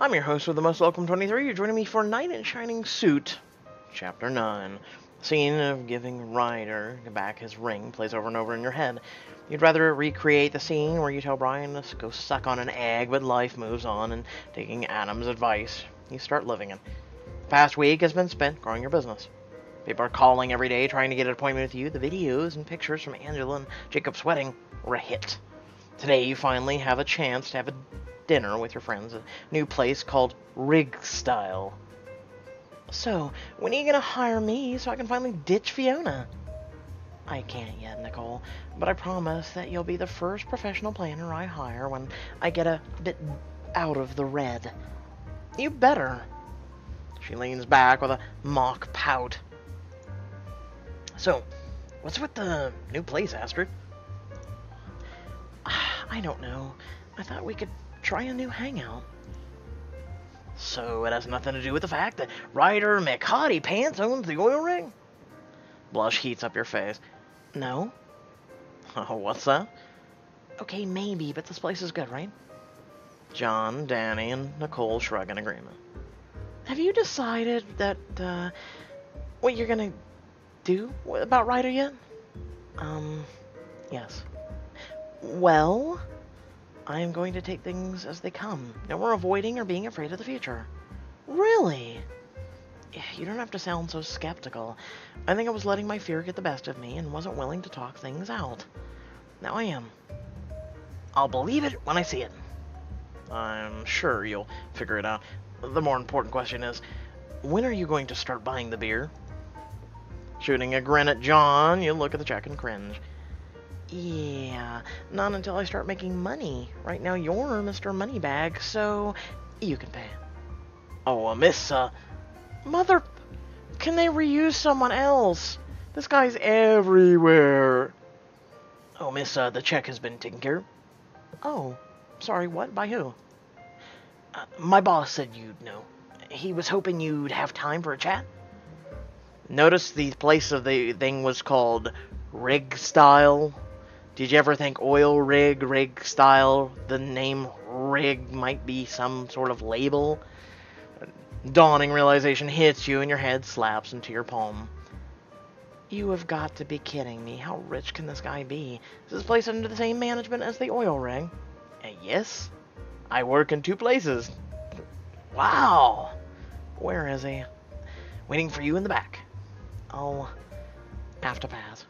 I'm your host with the most welcome 23. You're joining me for Knight in Shining Suit, Chapter 9. The scene of giving Ryder back his ring plays over and over in your head. You'd rather recreate the scene where you tell Brian to go suck on an egg, but life moves on, and taking Adam's advice, you start living it. The past week has been spent growing your business. People are calling every day trying to get an appointment with you. The videos and pictures from Angela and Jacob's wedding were a hit. Today you finally have a chance to have a dinner with your friends at a new place called Rig Style. So, when are you gonna hire me so I can finally ditch Fiona? I can't yet, Nicole, but I promise that you'll be the first professional planner I hire when I get a bit out of the red. You better. She leans back with a mock pout. So, what's with the new place, Astrid? I don't know. I thought we could try a new hangout. So it has nothing to do with the fact that Ryder McHottie Pants owns the oil rig? Blush heats up your face. No. Oh, what's that? Okay, maybe, but this place is good, right? John, Danny, and Nicole shrug in agreement. Have you decided that, what you're gonna do about Ryder yet? Yes. Well, I'm going to take things as they come. No more avoiding or being afraid of the future. Really? You don't have to sound so skeptical. I think I was letting my fear get the best of me and wasn't willing to talk things out. Now I am. I'll believe it when I see it. I'm sure you'll figure it out. The more important question is, when are you going to start buying the beer? Shooting a grin at John, you look at the check and cringe. Yeah, not until I start making money. Right now you're Mr. Moneybag, so you can pay. Oh, Mother... Can they reuse someone else? This guy's everywhere. Oh, the check has been taken care of. Oh, sorry, what? By who? My boss said you'd know. He was hoping you'd have time for a chat. Notice the place of the thing was called Rig Style. Did you ever think oil rig style, the name rig might be some sort of label? Dawning realization hits you and your head slaps into your palm. You have got to be kidding me. How rich can this guy be? Is this place under the same management as the oil rig? Yes. I work in 2 places. Wow. Where is he? Waiting for you in the back. I'll have to pass.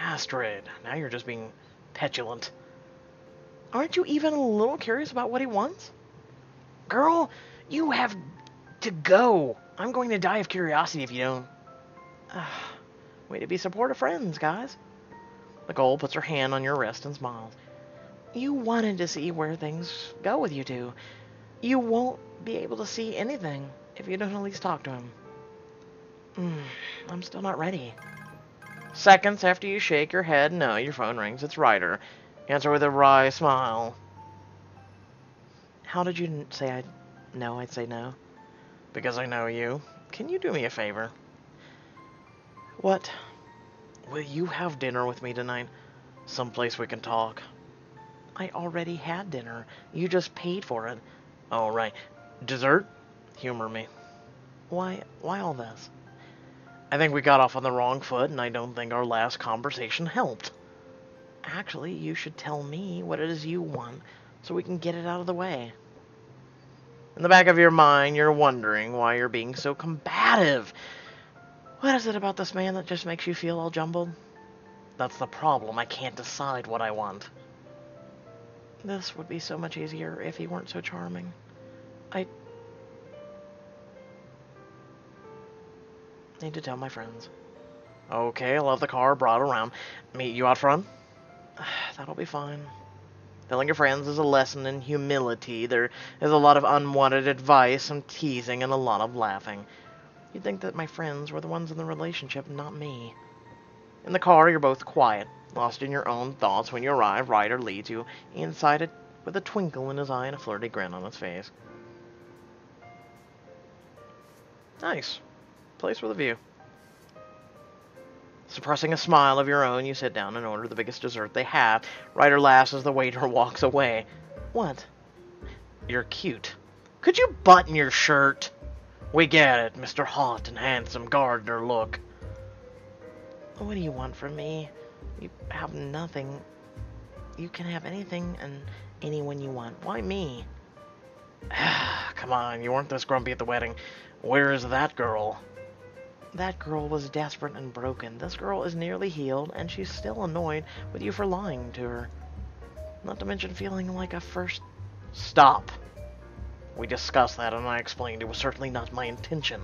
Astrid, now you're just being petulant. Aren't you even a little curious about what he wants? Girl, you have to go. I'm going to die of curiosity if you don't. Way to be supportive friends, guys. Nicole puts her hand on your wrist and smiles. You wanted to see where things go with you two. You won't be able to see anything if you don't at least talk to him. I'm still not ready. Seconds after you shake your head no, your phone rings. It's Ryder. Answer with a wry smile. How did you say I'd say no? Because I know you. Can you do me a favor? What? Will you have dinner with me tonight? Someplace we can talk. I already had dinner. You just paid for it. Oh, right. Dessert? Humor me. Why all this? I think we got off on the wrong foot, and I don't think our last conversation helped. Actually, you should tell me what it is you want, so we can get it out of the way. In the back of your mind, you're wondering why you're being so combative. What is it about this man that just makes you feel all jumbled? That's the problem. I can't decide what I want. This would be so much easier if he weren't so charming. I need to tell my friends. Okay, I'll have the car brought around. Meet you out front? That'll be fine. Telling your friends is a lesson in humility. There is a lot of unwanted advice, some teasing, and a lot of laughing. You'd think that my friends were the ones in the relationship, not me. In the car, you're both quiet, lost in your own thoughts. When you arrive, Ryder leads you inside it with a twinkle in his eye and a flirty grin on his face. Nice. Place with a view. Suppressing a smile of your own, you sit down and order the biggest dessert they have. Ryder laughs as the waiter walks away. What? You're cute. Could you button your shirt? We get it, Mr. Hot and Handsome Gardener look. What do you want from me? You have nothing. You can have anything and anyone you want. Why me? Come on, you weren't this grumpy at the wedding. Where is that girl? That girl was desperate and broken. This girl is nearly healed, and she's still annoyed with you for lying to her. Not to mention feeling like a first... Stop. We discussed that, and I explained it was certainly not my intention.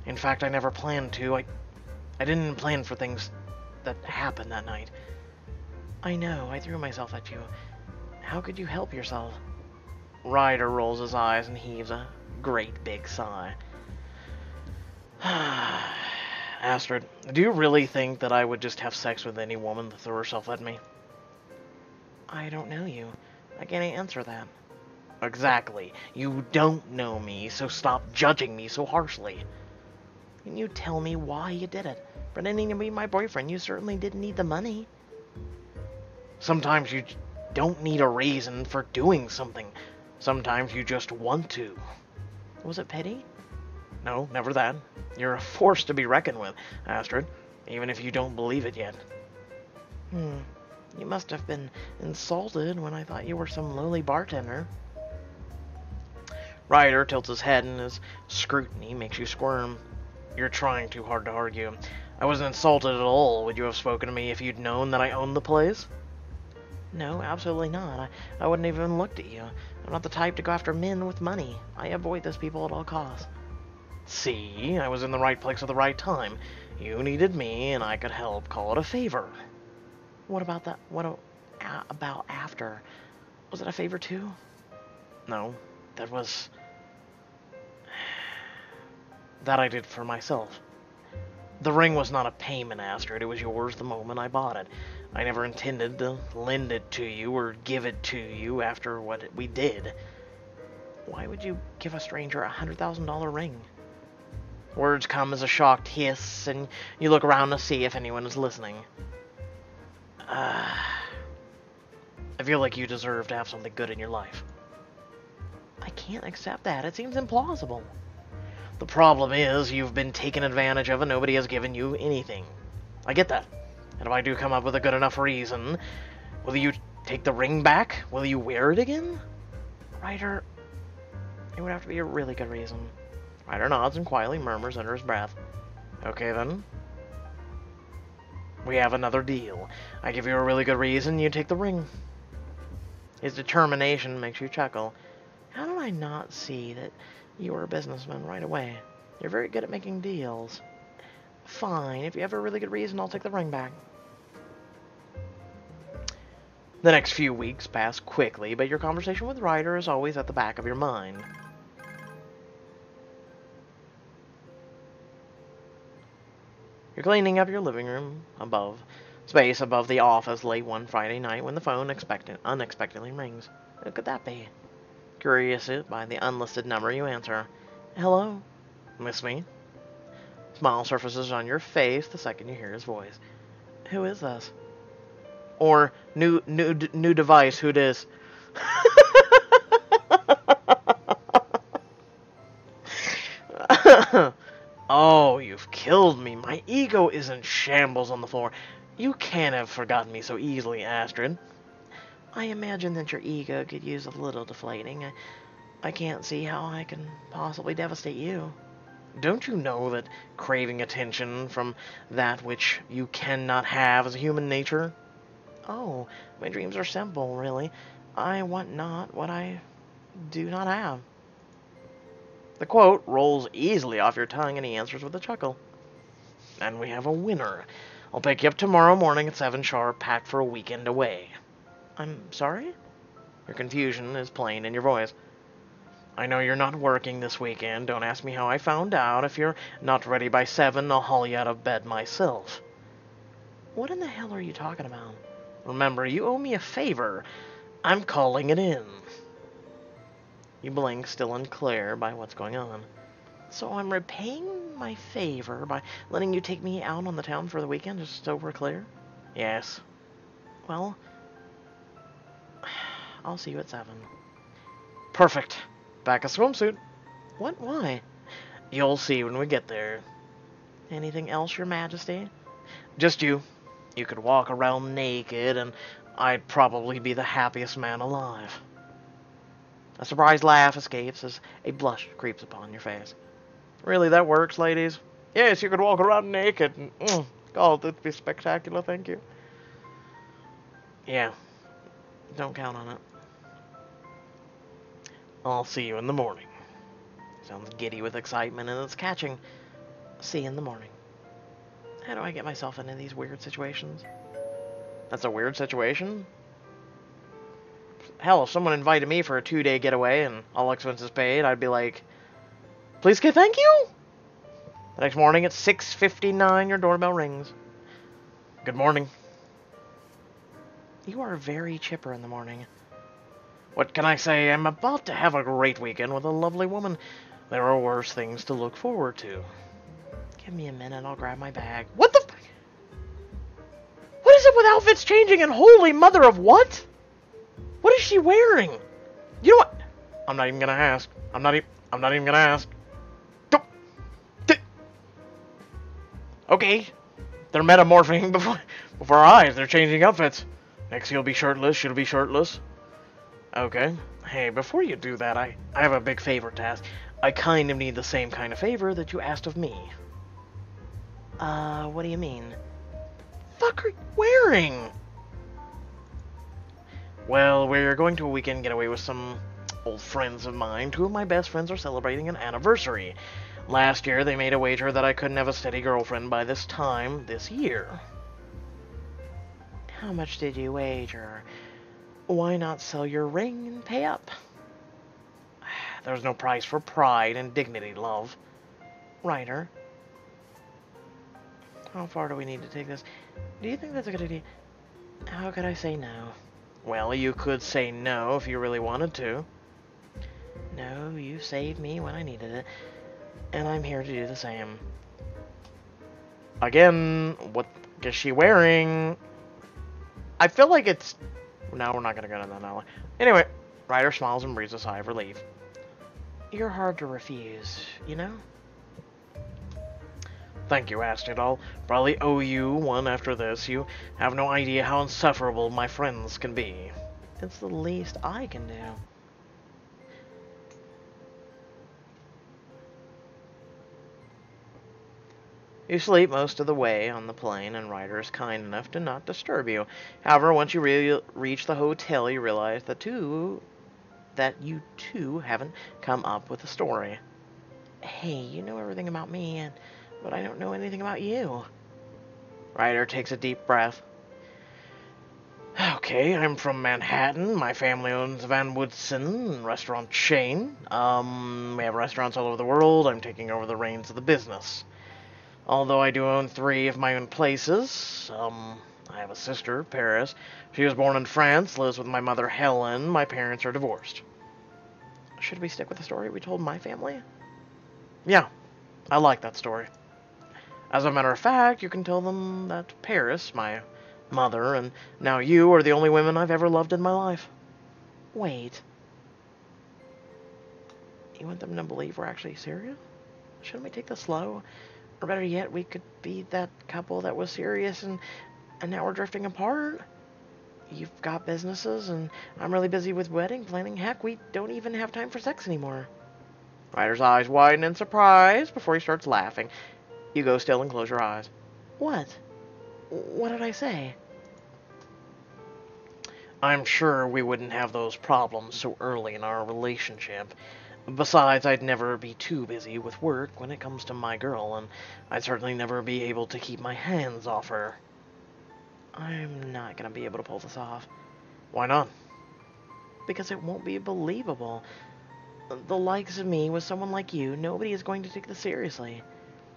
In fact, I never planned to. I didn't plan for things that happened that night. I know, I threw myself at you. How could you help yourself? Ryder rolls his eyes and heaves a great big sigh. Astrid, do you really think that I would just have sex with any woman that threw herself at me? I don't know you. I can't answer that. Exactly. You don't know me, so stop judging me so harshly. Can you tell me why you did it? Pretending to be my boyfriend, you certainly didn't need the money. Sometimes you don't need a reason for doing something. Sometimes you just want to. Was it pity? No, never that. You're a force to be reckoned with, Astrid, even if you don't believe it yet. You must have been insulted when I thought you were some lowly bartender. Ryder tilts his head and his scrutiny makes you squirm. You're trying too hard to argue. I wasn't insulted at all. Would you have spoken to me if you'd known that I owned the place? No, absolutely not. I wouldn't even looked at you. I'm not the type to go after men with money. I avoid those people at all costs. See, I was in the right place at the right time. You needed me, and I could help. Call it a favor. What about that? What about after? Was it a favor too? No, that was... that I did for myself. The ring was not a payment, Astrid. It was yours the moment I bought it. I never intended to lend it to you or give it to you after what we did. Why would you give a stranger a $100,000 ring? Words come as a shocked hiss, and you look around to see if anyone is listening. I feel like you deserve to have something good in your life. I can't accept that. It seems implausible. The problem is, you've been taken advantage of and nobody has given you anything. I get that. And if I do come up with a good enough reason, will you take the ring back? Will you wear it again? Ryder, it would have to be a really good reason. Ryder nods and quietly murmurs under his breath. Okay then. We have another deal. I give you a really good reason, you take the ring. His determination makes you chuckle. How did I not see that you were a businessman right away? You're very good at making deals. Fine, if you have a really good reason, I'll take the ring back. The next few weeks pass quickly, but your conversation with Ryder is always at the back of your mind. You're cleaning up your living room space above the office late one Friday night when the phone unexpectedly rings. Who could that be? Curious by the unlisted number, you answer. Hello? Miss me? Smile surfaces on your face the second you hear his voice. Who is this? Or, new device, who dis? Oh, you've killed me. My ego is in shambles on the floor. You can't have forgotten me so easily, Astrid. I imagine that your ego could use a little deflating. I can't see how I can possibly devastate you. Don't you know that craving attention from that which you cannot have is human nature? Oh, my dreams are simple, really. I want not what I do not have. The quote rolls easily off your tongue, and he answers with a chuckle. And we have a winner. I'll pick you up tomorrow morning at 7 sharp, packed for a weekend away. I'm sorry? Your confusion is plain in your voice. I know you're not working this weekend. Don't ask me how I found out. If you're not ready by 7, I'll haul you out of bed myself. What in the hell are you talking about? Remember, you owe me a favor. I'm calling it in. You blink, still unclear by what's going on. So I'm repaying my favor by letting you take me out on the town for the weekend, just so we're clear? Yes. Well, I'll see you at 7. Perfect. Pack a swimsuit. What? Why? You'll see when we get there. Anything else, Your Majesty? Just you. You could walk around naked, and I'd probably be the happiest man alive. A surprised laugh escapes as a blush creeps upon your face. Really, that works, ladies? Yes, you could walk around naked. And, God, that'd be spectacular, thank you. Yeah, don't count on it. I'll see you in the morning. Sounds giddy with excitement, and it's catching. See you in the morning. How do I get myself into these weird situations? That's a weird situation? Hell, if someone invited me for a 2-day getaway and all expenses paid, I'd be like, please, thank you? The next morning at 6:59, your doorbell rings. Good morning. You are very chipper in the morning. What can I say? I'm about to have a great weekend with a lovely woman. There are worse things to look forward to. Give me a minute, I'll grab my bag. What the f- What is it with outfits changing and holy mother of what? What is she wearing? You know what? I'm not even gonna ask. I'm not even gonna ask. Okay. They're metamorphing before our eyes. They're changing outfits. Next he'll be shirtless, she'll be shirtless. Okay. Hey, before you do that, I have a big favor to ask. I kind of need the same kind of favor that you asked of me. What do you mean? Fuck are you wearing? Well, we're going to a weekend getaway with some old friends of mine. 2 of my best friends are celebrating an anniversary. Last year, they made a wager that I couldn't have a steady girlfriend by this time this year. How much did you wager? Why not sell your ring and pay up? There's no price for pride and dignity, love. Ryder. How far do we need to take this? Do you think that's a good idea? How could I say no? Well, you could say no if you really wanted to. No, you saved me when I needed it. And I'm here to do the same. Again, what is she wearing? I feel like it's... No, we're not going to go to that alley. Anyway, Ryder smiles and breathes a sigh of relief. You're hard to refuse, you know? Thank you, Astrid. I'll probably owe you one after this. You have no idea how insufferable my friends can be. It's the least I can do. You sleep most of the way on the plane, and Ryder is kind enough to not disturb you. However, once you reach the hotel, you realize that you too haven't come up with a story. Hey, you know everything about me, but I don't know anything about you. Ryder takes a deep breath. Okay, I'm from Manhattan. My family owns Van Woodson restaurant chain. We have restaurants all over the world. I'm taking over the reins of the business. Although I do own 3 of my own places. I have a sister, Paris. She was born in France, lives with my mother, Helen. My parents are divorced. Should we stick with the story we told my family? Yeah, I like that story. As a matter of fact, you can tell them that Paris, my mother, and now you are the only women I've ever loved in my life. Wait. You want them to believe we're actually serious? Shouldn't we take this slow? Or better yet, we could be that couple that was serious and now we're drifting apart. You've got businesses, and I'm really busy with wedding planning. Heck, we don't even have time for sex anymore. Ryder's eyes widen in surprise before he starts laughing. You go still and close your eyes. What? What did I say? I'm sure we wouldn't have those problems so early in our relationship. Besides, I'd never be too busy with work when it comes to my girl, and I'd certainly never be able to keep my hands off her. I'm not gonna be able to pull this off. Why not? Because it won't be believable. The likes of me with someone like you, nobody is going to take this seriously.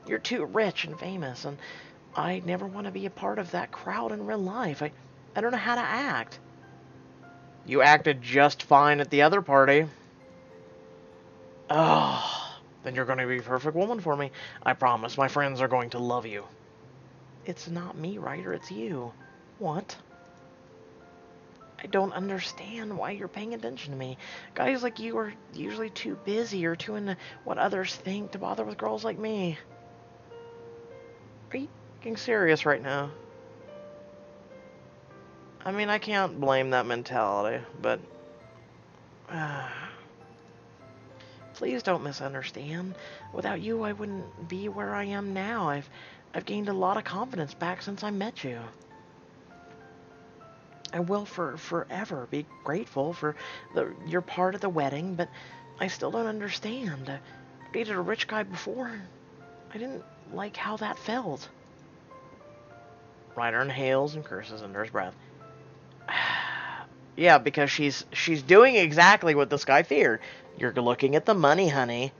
You're too rich and famous, and I never want to be a part of that crowd in real life. I don't know how to act. You acted just fine at the other party. Oh, then you're going to be a perfect woman for me. I promise. My friends are going to love you. It's not me, Ryder. It's you. What? I don't understand why you're paying attention to me. Guys like you are usually too busy or too into what others think to bother with girls like me. Are you being serious right now? I mean, I can't blame that mentality, but... please don't misunderstand. Without you, I wouldn't be where I am now. I've gained a lot of confidence back since I met you. I will forever be grateful for your part of the wedding, but I still don't understand. I dated a rich guy before. I didn't like how that felt. Ryder inhales and curses under his breath. Yeah, because she's doing exactly what this guy feared. You're looking at the money, honey.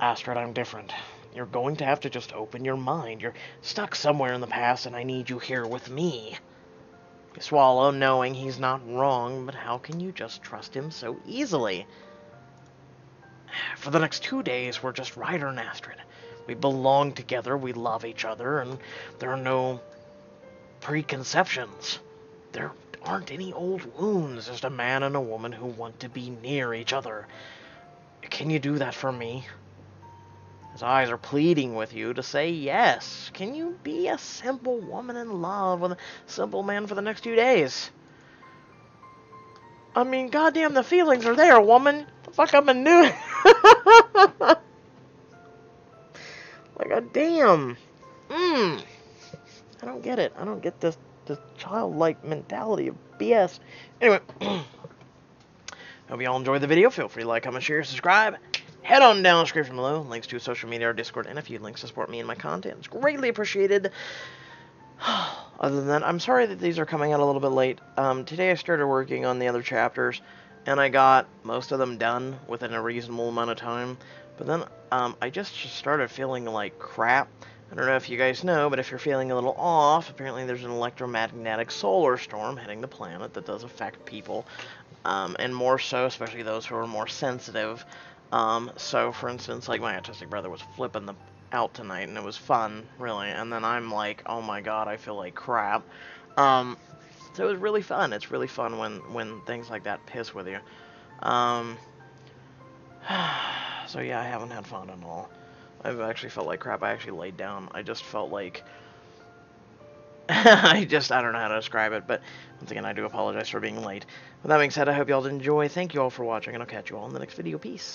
Astrid, I'm different. You're going to have to just open your mind. You're stuck somewhere in the past, and I need you here with me. You swallow, knowing he's not wrong, but how can you just trust him so easily? For the next 2 days, we're just Ryder and Astrid. We belong together, we love each other, and there are no preconceptions. There aren't any old wounds, just a man and a woman who want to be near each other. Can you do that for me? His eyes are pleading with you to say yes. Can you be a simple woman in love with a simple man for the next 2 days? I mean, goddamn, the feelings are there, woman. The fuck I've been doing? Like, goddamn. I don't get it. I don't get this childlike mentality of BS. Anyway, hope you all enjoyed the video. Feel free to like, comment, share, subscribe. Head on down the description below. Links to social media, our Discord, and a few links to support me and my content. It's greatly appreciated. Other than that, I'm sorry that these are coming out a little bit late. Today I started working on the other chapters, and I got most of them done within a reasonable amount of time. But then I just started feeling like crap. I don't know if you guys know, but if you're feeling a little off, apparently there's an electromagnetic solar storm hitting the planet that does affect people, and more so, especially those who are more sensitive. So, for instance, like my autistic brother was flipping out tonight, and it was fun, really, and then I'm like, oh my god, I feel like crap. So it was really fun. It's really fun when things like that piss with you. So yeah, I haven't had fun at all. I've actually felt like crap. I actually laid down. I just felt like... I don't know how to describe it, but once again, I do apologize for being late. With that being said, I hope you all did enjoy. Thank you all for watching, and I'll catch you all in the next video. Peace.